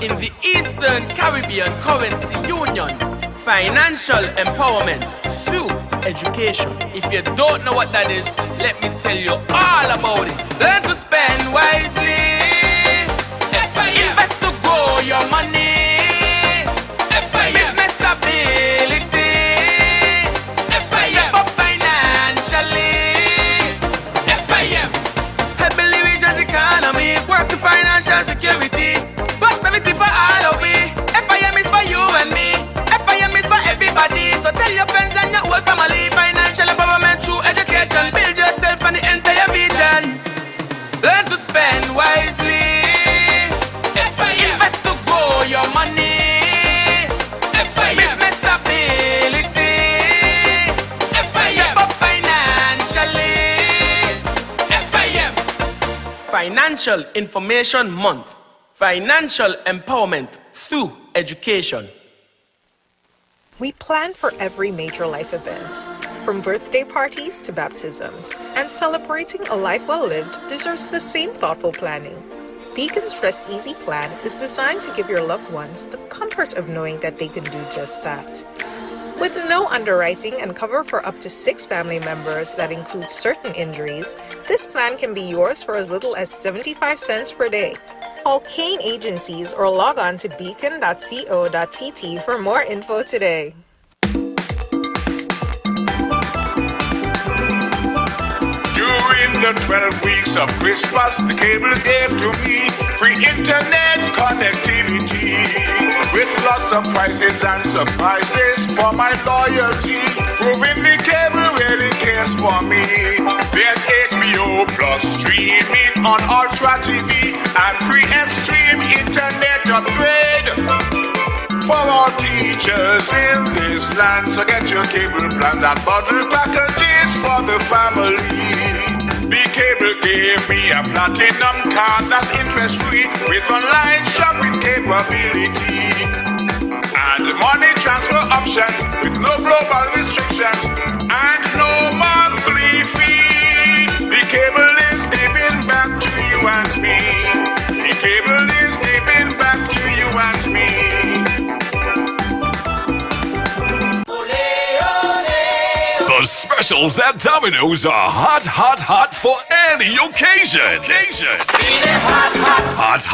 in the Eastern Caribbean Currency Union. Financial empowerment through education. If you don't know what that is, let me tell you all about it. Learn to spend wisely. Invest to grow your money. Business stability. Step up financially. Help build the region's economy. Work to financial security. Prosperity for all of we. FIM is for you and me. FIM is for everybody. So tell your friends and your whole family. Financial empowerment through education. Build yourself and the entire region. Learn to spend wisely. Invest to grow your money. Business stability. Step up financially. Financial Information Month. Financial empowerment through education. We plan for every major life event, from birthday parties to baptisms, and celebrating a life well lived deserves the same thoughtful planning. Beacon's Rest Easy plan is designed to give your loved ones the comfort of knowing that they can do just that. With no underwriting and cover for up to 6 family members that includes certain injuries, this plan can be yours for as little as 75 cents per day. Call Kane Agencies or log on to beacon.co.tt for more info today. During the 12 weeks of Christmas, the cable gave to me free internet connectivity with lots of prizes and surprises for my loyalty, proving the cable really cares for me. There's HBO Plus streaming on Ultra TV and free Extreme internet upgrade for all teachers in this land. So get your cable plan and bundle packages for the family. The cable gave me a platinum card that's interest-free with online shopping capability and money transfer options with no global restrictions and no monthly fee. The cable is giving back to you and me. The cable is giving back to you and me. The specials at Domino's are hot, hot, hot for any occasion. Hot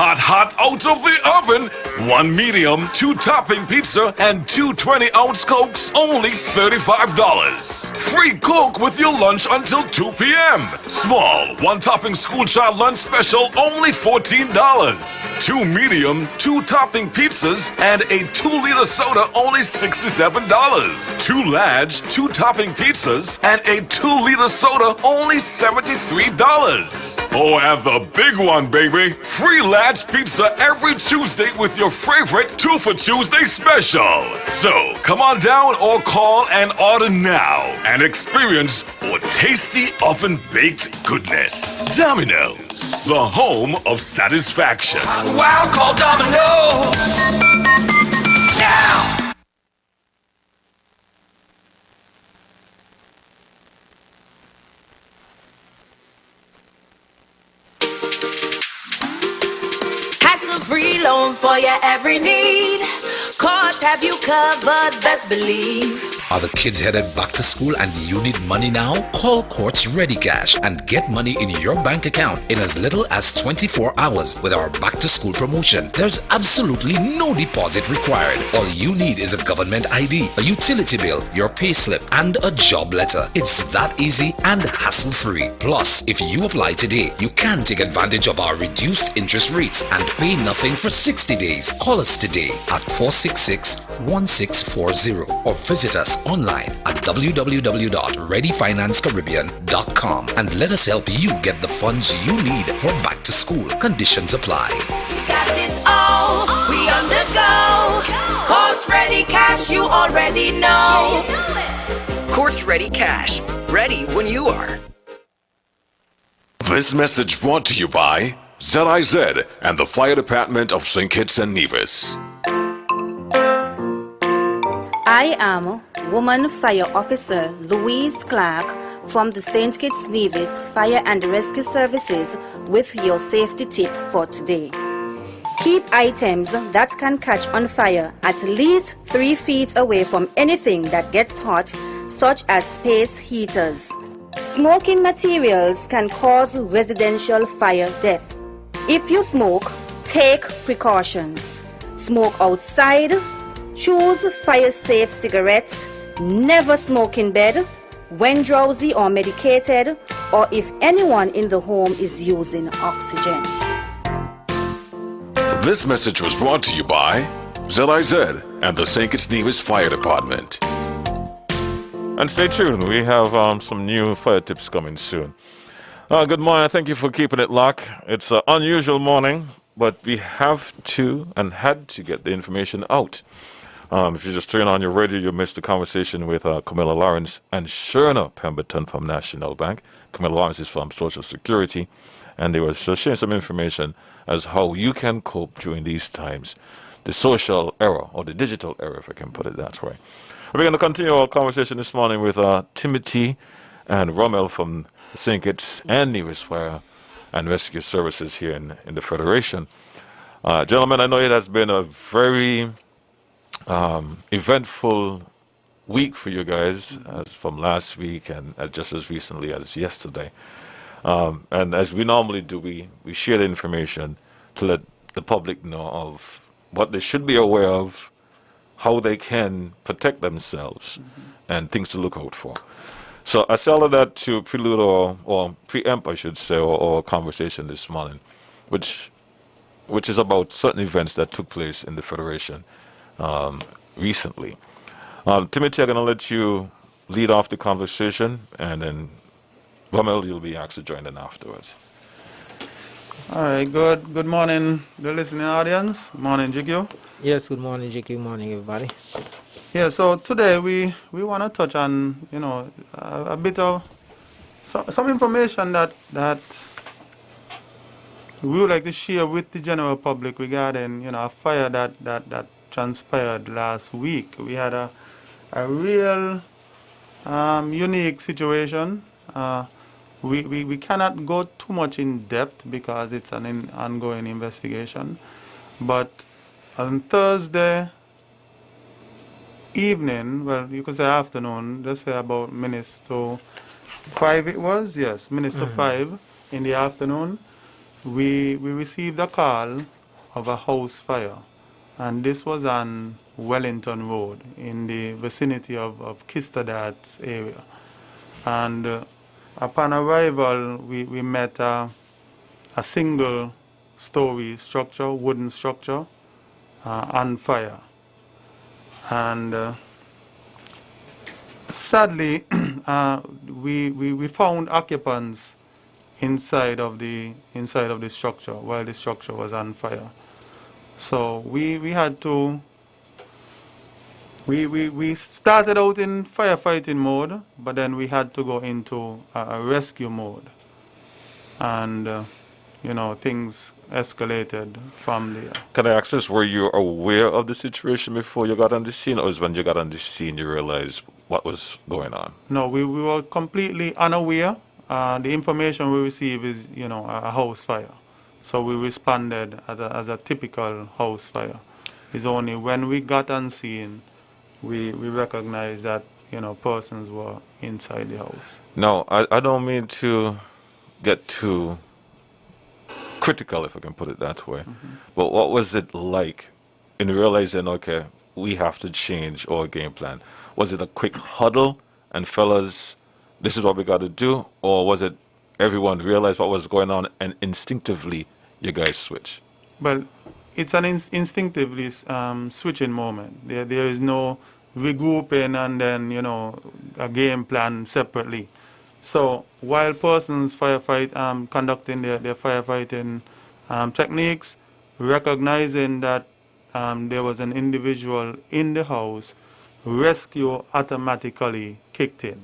out of the oven. 1 medium, 2 topping pizza, and 2 20-ounce Cokes, only $35. Free Coke with your lunch until 2 p.m. Small, 1 topping school child lunch special, only $14. 2 medium, 2 topping pizzas, and a 2-liter soda, only $67. 2 large, 2 topping pizzas, and a 2-liter soda, only $73. Oh, and the big one, baby. Free large pizza every Tuesday with your favorite 2 for Tuesday special. So, come on down or call and order now and experience our tasty oven-baked goodness. Domino's, the home of satisfaction. Wow, call Domino's now. Free loans for your every need. Cards have you covered, best believe. Are the kids headed back to school and you need money now? Call Quartz Ready Cash and get money in your bank account in as little as 24 hours with our back to school promotion. There's absolutely no deposit required. All you need is a government ID, a utility bill, your pay slip, and a job letter. It's that easy and hassle-free. Plus, if you apply today, you can take advantage of our reduced interest rates and pay nothing for 60 days. Call us today at 466-1640 or visit us online at www.readyfinancecaribbean.com and let us help you get the funds you need for back to school. Conditions apply. We got it all, we on the go. Quartz Ready Cash, you already know. Quartz Ready Cash, ready when you are. This message brought to you by ZIZ and the Fire Department of St. Kitts and Nevis. I am Woman Fire Officer Louise Clark from the St. Kitts Nevis Fire and Rescue Services with your safety tip for today. Keep items that can catch on fire at least 3 feet away from anything that gets hot, such as space heaters. Smoking materials can cause residential fire death. If you smoke, take precautions. Smoke outside, choose fire-safe cigarettes, never smoke in bed, when drowsy or medicated, or if anyone in the home is using oxygen. This message was brought to you by ZIZ and the St. Kitts Nevis Fire Department. And stay tuned, we have some new fire tips coming soon. Good morning, thank you for keeping it locked. It's an unusual morning, but we have to and had to get the information out. If you just turn on your radio, you'll miss the conversation with Camilla Lawrence and Sherna Pemberton from National Bank. Camilla Lawrence is from Social Security, and they were sharing some information as how you can cope during these times. The social era, or the digital era, if I can put it that way. We're going to continue our conversation this morning with Timothy and Rommel from St. Kitts and Nevis Fire and Rescue Services here in the Federation. Gentlemen, I know it has been a very eventful week for you guys, as from last week and just as recently as yesterday. And as we normally do, we share the information to let the public know of what they should be aware of, how they can protect themselves, and things to look out for. So I say all of that to prelude or preempt, I should say, or conversation this morning, which is about certain events that took place in the Federation recently. Timothy, I'm going to let you lead off the conversation, and then Rommel, you'll be asked to join in afterwards. All right, good morning, the listening audience. Good morning, GQ. Yes, good morning, GQ. Good morning, everybody. Yeah, so today we want to touch on, a bit of some information that we would like to share with the general public regarding, a fire that transpired last week. We had a real unique situation. We cannot go too much in depth because it's an ongoing investigation. But on Thursday evening, well, you could say afternoon, let's say about minutes to 5 it was, yes, minutes to 5 in the afternoon, we received a call of a house fire. And this was on Wellington Road in the vicinity of Kistadart area. And upon arrival, we met a single-story structure, wooden structure, on fire. And sadly, we found occupants inside of the structure while the structure was on fire. So we had to. We started out in firefighting mode, but then we had to go into a rescue mode. And, things escalated from there. Can I ask this, were you aware of the situation before you got on the scene, or was when you got on the scene you realized what was going on? No, we were completely unaware. The information we received is, a house fire. So we responded as a typical house fire. It's only when we got on scene we recognized that, persons were inside the house. No, I don't mean to get too critical, if I can put it that way. But what was it like in realizing, okay, we have to change our game plan? Was it a quick huddle and fellas, this is what we got to do? Or was it everyone realized what was going on and instinctively you guys switch? Well, it's an instinctively switching moment. There is no regrouping and then, a game plan separately. So while persons conducting their firefighting techniques, recognizing that there was an individual in the house, rescue automatically kicked in.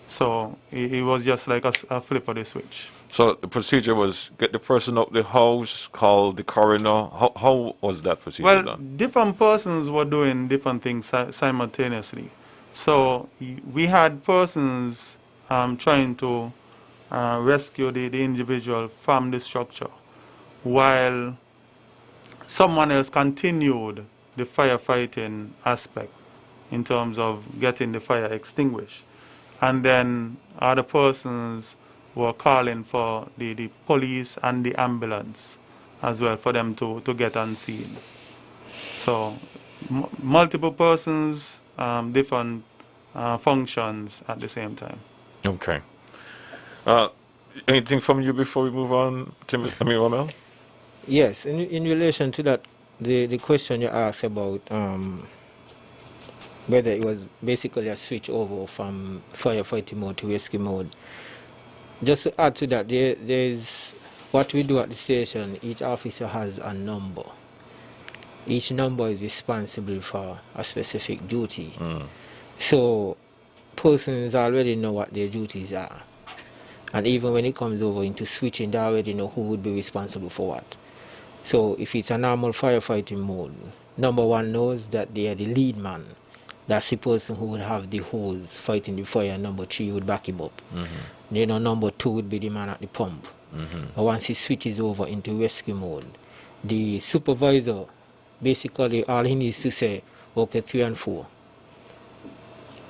So it was just like a flip of the switch. So the procedure was get the person out the house, call the coroner. How was that procedure done? Well, different persons were doing different things simultaneously. So we had persons trying to rescue the individual from the structure, while someone else continued the firefighting aspect in terms of getting the fire extinguished. And then other persons were calling for the police and the ambulance as well for them to get on scene. So multiple persons, different functions at the same time. Okay. Anything from you before we move on, Romel? Yes, in relation to that, the question you asked about whether it was basically a switch over from firefighting mode to rescue mode. Just to add to that, there's what we do at the station. Each officer has a number. Each number is responsible for a specific duty. So persons already know what their duties are. And even when it comes over into switching, they already know who would be responsible for what. So if it's a normal firefighting mode, number one knows that they are the lead man. That's the person who would have the hose fighting the fire. Number three would back him up. You know, number two would be the man at the pump. And once he switches over into rescue mode, the supervisor, basically all he needs to say, okay, 3 and 4.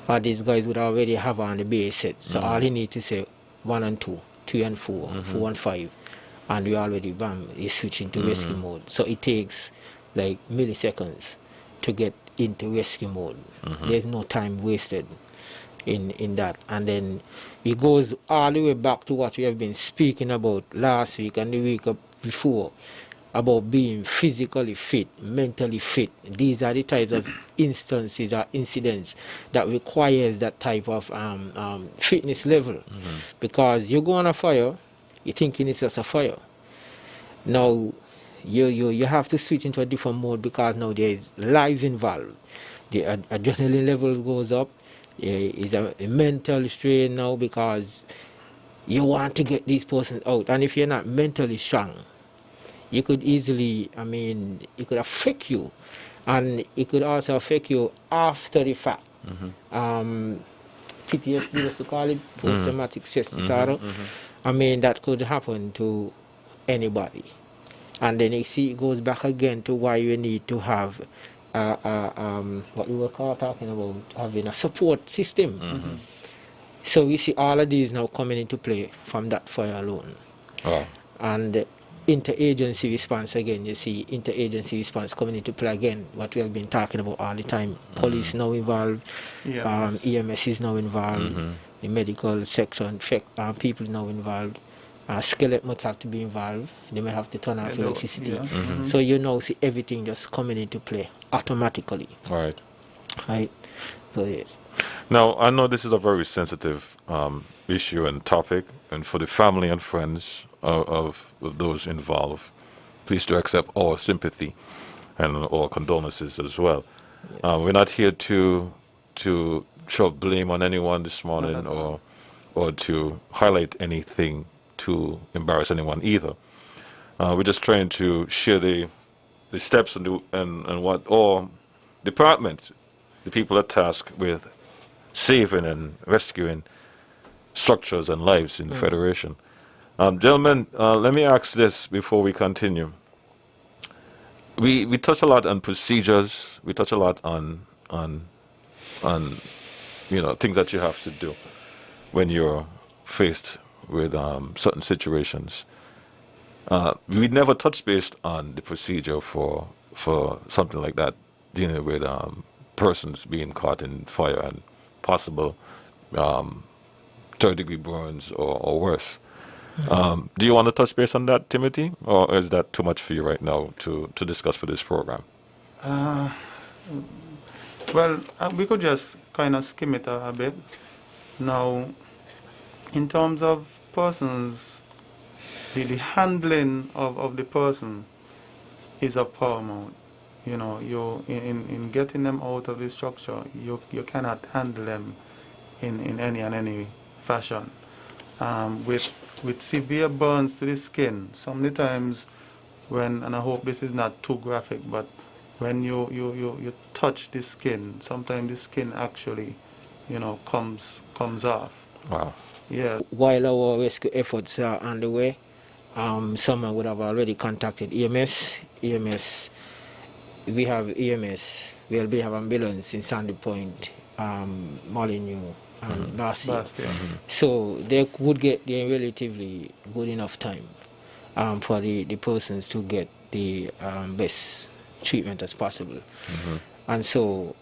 But these guys would already have on the base set. So all he needs to say 1 and 2, 3 and 4, 4 and 5. And we already, bam, is switching to rescue mode. So it takes like milliseconds to get into rescue mode. There's no time wasted in that. And then it goes all the way back to what we have been speaking about last week and the week before, about being physically fit, mentally fit. These are the types of instances or incidents that requires that type of fitness level. Because you go on a fire, you're thinking it's just a fire. Now, you have to switch into a different mode because now there's lives involved. The adrenaline level goes up. It's a mental strain now because you want to get these persons out. And if you're not mentally strong, you could easily, it could affect you. And it could also affect you after the fact. PTSD, let's call it, post-traumatic stress disorder. That could happen to anybody. And then you see it goes back again to why you need to have what we were talking about, having a support system. So we see all of these now coming into play from that fire alone. And interagency response again, you see interagency response coming into play again, what we have been talking about all the time. Police now involved, EMS is now involved, the medical section, people now involved. Skeleton might have to be involved. They may have to turn off electricity. So you now see everything just coming into play automatically. Right. So, yeah. Now, I know this is a very sensitive issue and topic, and for the family and friends of those involved, please do accept our sympathy and our condolences as well. We're not here to show blame on anyone this morning or to highlight anything to embarrass anyone either. We're just trying to share the steps and what all departments, the people are tasked with saving and rescuing structures and lives in the Federation. Gentlemen, let me ask this before we continue. We touch a lot on procedures. We touch a lot on things that you have to do when you're faced with certain situations. We never touch base on the procedure for something like that, dealing with persons being caught in fire and possible third-degree burns or worse. Do you want to touch base on that, Timothy, or is that too much for you right now to discuss for this program? Well, we could just kind of skim it a bit. Now, in terms of persons, the handling of the person is of paramount. You know, in getting them out of the structure, you cannot handle them in any fashion. With severe burns to the skin, sometimes and I hope this is not too graphic, but when you touch the skin, sometimes the skin actually, comes off. Wow. Yeah. While our rescue efforts are underway, someone would have already contacted EMS. EMS, we have EMS, we have ambulance in Sandy Point, Molyneux, and last year. So they would get the relatively good enough time for the persons to get the best treatment as possible. And so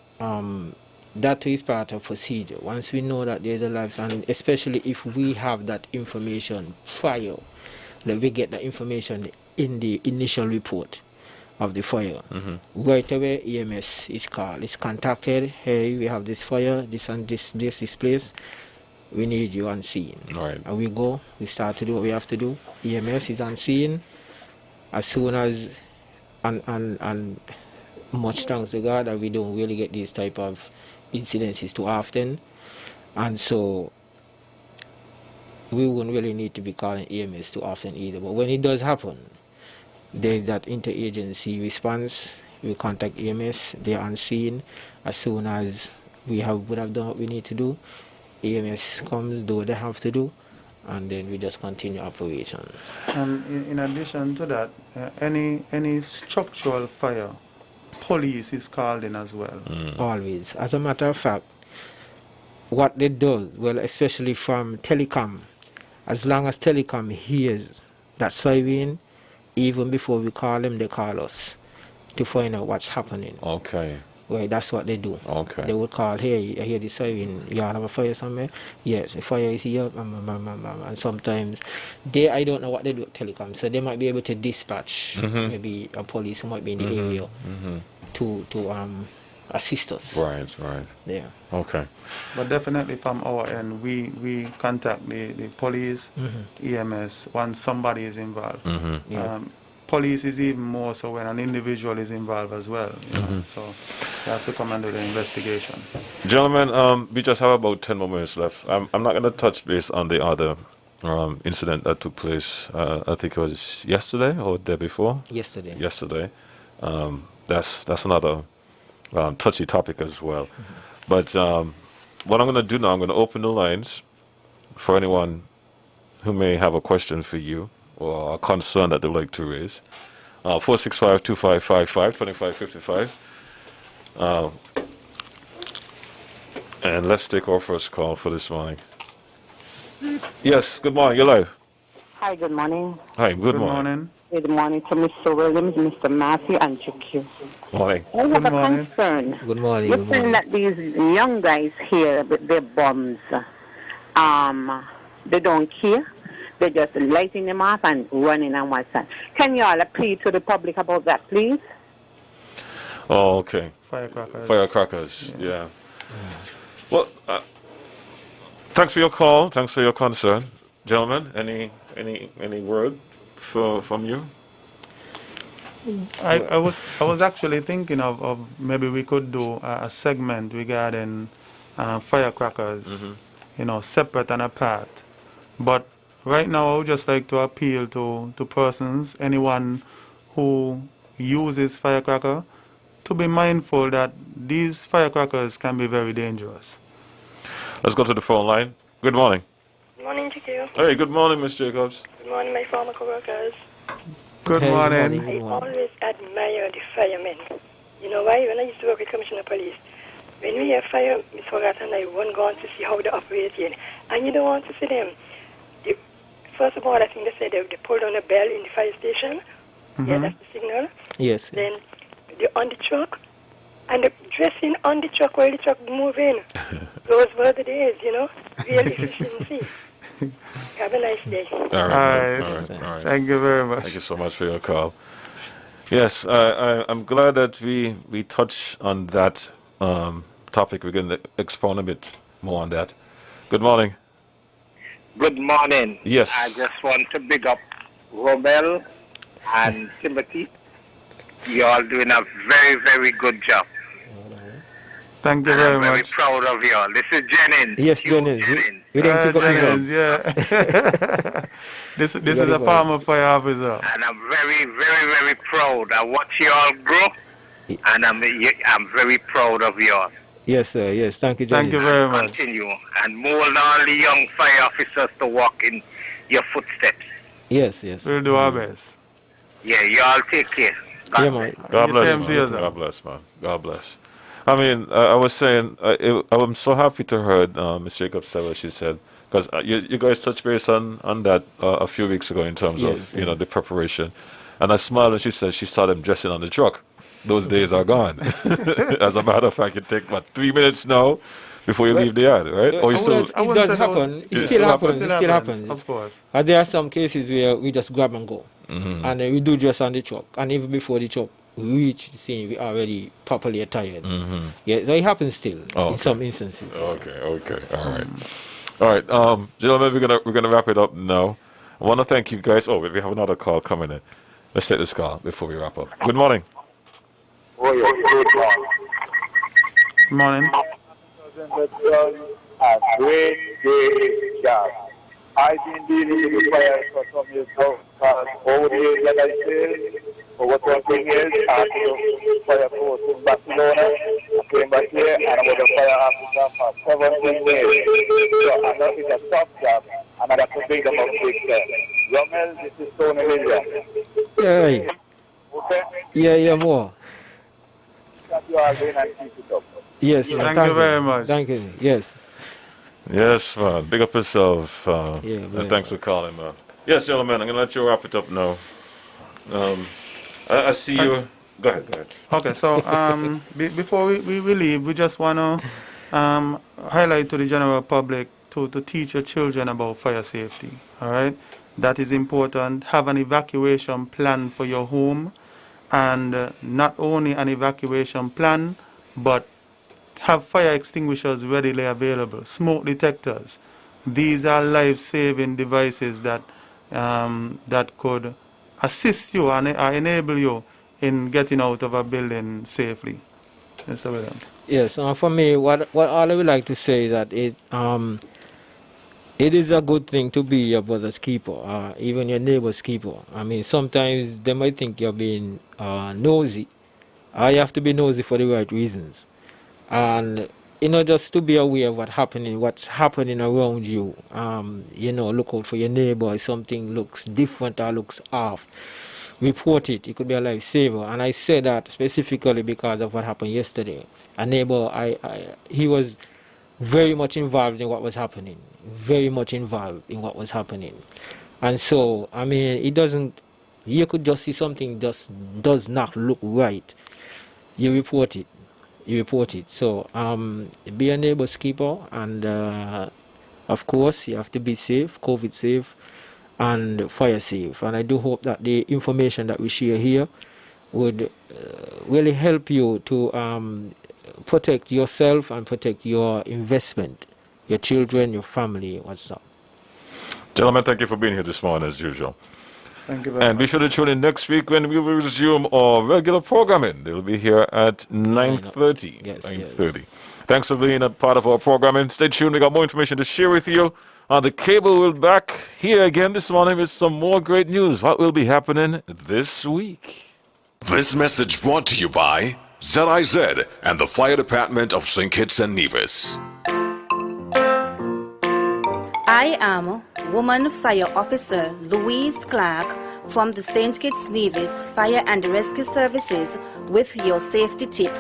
that is part of procedure. Once we know that there's a life, and especially if we have that information prior, that we get the information in the initial report of the fire. Right away, EMS is called, it's contacted. Hey, we have this fire, this and this place. We need you on scene. Right. And we go, we start to do what we have to do. EMS is on scene. As soon as, and much thanks to God that we don't really get these type of incidences too often. And so we wouldn't really need to be calling EMS too often either. But when it does happen, there's that interagency response. We contact EMS, they're on scene. As soon as would have done what we need to do, EMS comes, do what they have to do, and then we just continue operation. And in addition to that, any structural fire, police is called in as well. Always. As a matter of fact, what they do, well, especially from telecom, as long as telecom hears that siren, even before we call them, they call us to find out what's happening. Okay. Well, that's what they do. Okay. They would call, hey, I hear the siren, you all have a fire somewhere? Yes, the fire is here, and sometimes I don't know what they do at telecom, so they might be able to dispatch maybe a police who might be in the area to assist us. Right. Yeah. Okay. But definitely from our end, we contact the police, EMS, once somebody is involved. Police is even more so when an individual is involved as well. You know? So you have to come and do the investigation. Gentlemen, we just have about 10 more minutes left. I'm not going to touch base on the other incident that took place. I think it was yesterday or the day before? Yesterday. That's another touchy topic as well. But what I'm going to do now, I'm going to open the lines for anyone who may have a question for you or a concern that they'd like to raise. 465-2555, 2555. And let's take our first call for this morning. Yes, good morning, you're live. Hi, good morning. Hi, good morning. Good morning to Mr. Williams, Mr. Matthew, and GQ. Morning. I have a concern. Good morning. You're saying that these young guys here with their bombs, they don't care. They're just lighting them off and running and what's that. Can you all appeal to the public about that, please? Oh, okay. Firecrackers. Yeah. Well, thanks for your call. Thanks for your concern, gentlemen. Any word from you? I was actually thinking of maybe we could do a segment regarding firecrackers, separate and apart. But right now, I would just like to appeal to persons, anyone who uses firecracker, to be mindful that these firecrackers can be very dangerous. Let's go to the phone line. Good morning. Good morning, GQ. Hey, good morning, Miss Jacobs. Good morning, my former co-workers. Good morning. I always admire the firemen. You know why? When I used to work with Commissioner of Police, when we have fire, Ms. Hogarth and I won't go on to see how they operate in. And you don't want to see them. First of all, I think they said they pulled on a bell in the fire station. Yeah, that's the signal. Yes. Then they're on the truck, and they're dressing on the truck while the truck moving. Those were the days, real efficiency. Have a nice day. All right. Thank you very much. Thank you so much for your call. Yes, I'm glad that we touched on that topic. We're going to expound a bit more on that. Good morning. Good morning. Yes. I just want to big up Robel and Timothy. You all doing a very, very good job. Thank you very I'm much. very proud of you all. This is Jennings. Yes, Jennings. We didn't pick up Jennings, yeah. This is a farmer fire officer. And I'm very, very, very proud. I watch you all grow, and I'm very proud of you all. Yes, sir. Yes, thank you, Jennings. Thank you very much. Continue and mold all the young fire officers to walk in your footsteps. Yes. We'll do our best. Yeah, you all take care. God Yeah, bless. man. God You bless, same to you, man. sir. God bless, man. God bless. I mean, I was saying, I'm so happy to heard Miss Jacobs say what she said, because you guys touched base on that a few weeks ago in terms Yes, of, you know, the preparation. And I smiled when she said she saw them dressing on the truck. Those days are gone. As a matter of fact, it take, 3 minutes now before you Well, leave the yard, right? Or you still... it does happen. It still happens. It still happens. Of course. There are some cases where we just grab and go. Mhm. And we do dress on the truck. And even before the truck we reach the scene, we already properly attired. Mhm. Yeah, so it happens still Oh, in okay. some instances. Okay, all right. All right, gentlemen, we're gonna wrap it up now. I want to thank you guys. Oh, we have another call coming in. Let's take this call before we wrap up. Good morning. Oh, yeah, good morning. Morning. A great job. I've been dealing with the fire for some years now, because over the years that I say, but what one thing is, after the fire force in Barcelona, I came back here and I was a fire officer for 17 years. So I know it's a tough job, and I have to bring them up big time. Romel, this is Tony Williams. Yeah, Okay? yeah, more. That you are doing and keep it up. Yes, man. Thank you very much. Thank you. Yes. Yes, man. Big up yourself. Yeah, and bless. thanks for calling, man. Yes, gentlemen, I'm gonna let you wrap it up now. I see you. Go ahead. Okay, so before we leave, we just want to highlight to the general public to teach your children about fire safety. All right, that is important. Have an evacuation plan for your home, and not only an evacuation plan, but have fire extinguishers readily available, smoke detectors. These are life-saving devices that could assist you and enable you in getting out of a building safely. Mr. Williams. Yes, for me, what all I would like to say is that it is a good thing to be your brother's keeper, even your neighbor's keeper. I mean, sometimes they might think you're being nosy. You have to be nosy for the right reasons. And, just to be aware of what's happening around you. Look out for your neighbor. If something looks different or looks off, report it. It could be a lifesaver. And I say that specifically because of what happened yesterday. A neighbor, he was very much involved in what was happening. And so, I mean, you could just see something just does not look right. You report it. So, be a neighbor's keeper, and of course, you have to be safe, COVID safe, and fire safe. And I do hope that the information that we share here would really help you to protect yourself and protect your investment, your children, your family, what's up. Gentlemen, thank you for being here this morning as usual. Thank you very much. And be sure to tune in next week when we will resume our regular programming. They'll be here at 9:30. Yes, 9:30. Thanks for being a part of our programming. Stay tuned. We got more information to share with you. The Cable will be back here again this morning with some more great news. What will be happening this week? This message brought to you by ZIZ and the Fire Department of St. Kitts and Nevis. I am Woman Fire Officer Louise Clark from the St. Kitts Nevis Fire and Rescue Services with your safety tip